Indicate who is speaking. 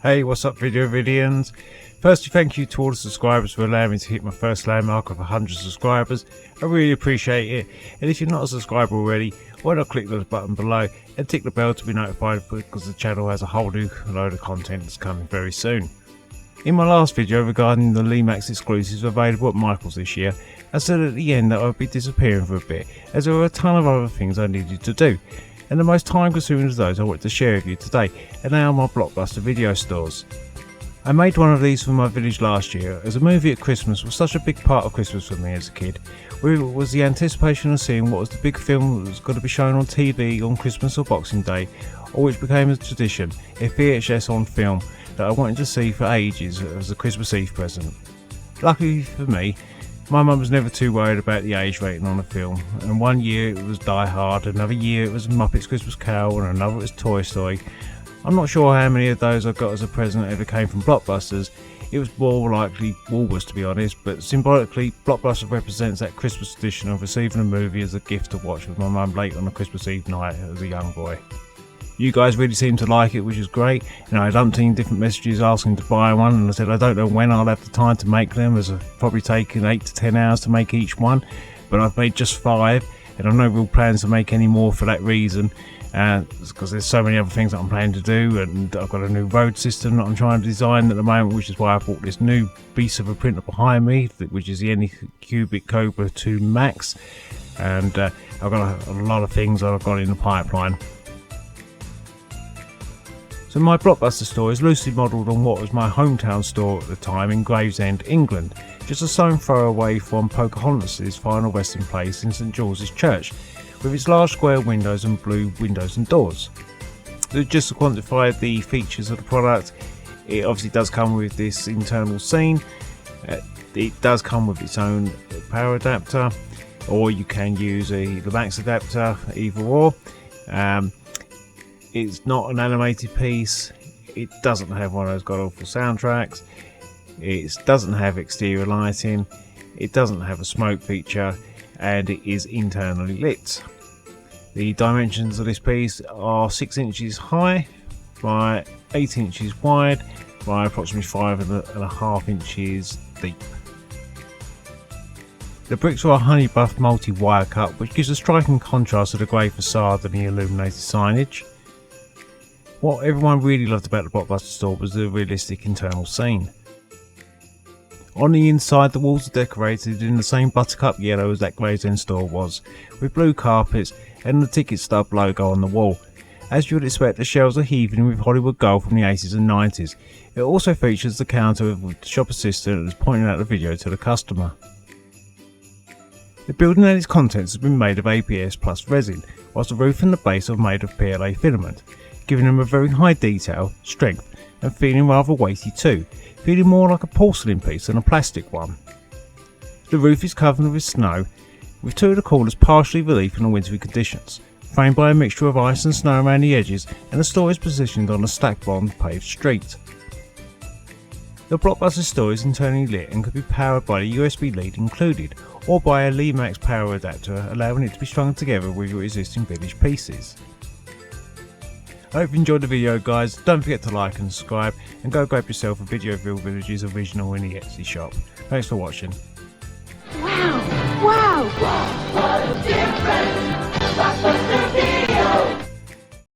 Speaker 1: Hey, what's up Videovillians? Firstly, thank you to all the subscribers for allowing me to hit my first landmark of 100 subscribers. I really appreciate it. And if you're not a subscriber already, why not click the button below and tick the bell to be notified, because the channel has a whole new load of content that's coming very soon. In my last video regarding the Lemax exclusives available at Michael's this year, I said at the end that I would be disappearing for a bit, as there were a ton of other things I needed to do. And the most time consuming of those I want to share with you today, and they are my Blockbuster video stores. I made one of these for my village last year, as a movie at Christmas was such a big part of Christmas for me as a kid, where it was the anticipation of seeing what was the big film that was going to be shown on TV on Christmas or Boxing Day, or which became a tradition, a VHS on film that I wanted to see for ages as a Christmas Eve present. Luckily for me, my mum was never too worried about the age rating on a film, and one year it was Die Hard, another year it was Muppets Christmas Carol, and another it was Toy Story. I'm not sure how many of those I got as a present ever came from Blockbusters. It was more likely Woolworths, to be honest, but symbolically Blockbuster represents that Christmas tradition of receiving a movie as a gift to watch with my mum late on a Christmas Eve night as a young boy. You guys really seemed to like it, which is great. I had umpteen different messages asking to buy one, and I said I don't know when I'll have the time to make them, as I've probably taken 8 to 10 hours to make each one, but I've made just 5, and I've no real plans to make any more for that reason, because there's so many other things that I'm planning to do, and I've got a new road system that I'm trying to design at the moment, which is why I bought this new beast of a printer behind me, which is the Anycubic Cobra 2 Max, and I've got a lot of things that I've got in the pipeline. So my Blockbuster store is loosely modelled on what was my hometown store at the time in Gravesend, England, just a stone's throw away from Pocahontas' final resting place in St George's Church, with its large square windows and blue windows and doors. So just to quantify the features of the product, it obviously does come with this internal scene, it does come with its own power adapter, or you can use a Lemax adapter, either or. It's not an animated piece, it doesn't have one of those god-awful soundtracks, it doesn't have exterior lighting, it doesn't have a smoke feature, and it is internally lit. The dimensions of this piece are 6 inches high by 8 inches wide by approximately 5.5 inches deep. The bricks are a honey buff multi-wire cut, which gives a striking contrast to the grey facade and the illuminated signage. What everyone really loved about the Blockbuster store was the realistic internal scene. On the inside, the walls are decorated in the same buttercup yellow as that Gravesend store was, with blue carpets and the ticket stub logo on the wall. As you would expect, the shelves are heaving with Hollywood gold from the 80s and 90s. It also features the counter with the shop assistant that is pointing out the video to the customer. The building and its contents has been made of ABS plus resin, whilst the roof and the base are made of PLA filament, giving them a very high detail, strength, and feeling rather weighty too, feeling more like a porcelain piece than a plastic one. The roof is covered with snow, with 2 of the corners partially relief from the wintry conditions, framed by a mixture of ice and snow around the edges, and the store is positioned on a stacked bond paved street. The Blockbuster store is internally lit and could be powered by a USB lead included, or by a Lemax power adapter, allowing it to be strung together with your existing village pieces. I hope you enjoyed the video guys, don't forget to like and subscribe, and go grab yourself a Videoville Villages original in the Etsy shop. Thanks for watching.
Speaker 2: Wow! Wow! What a difference!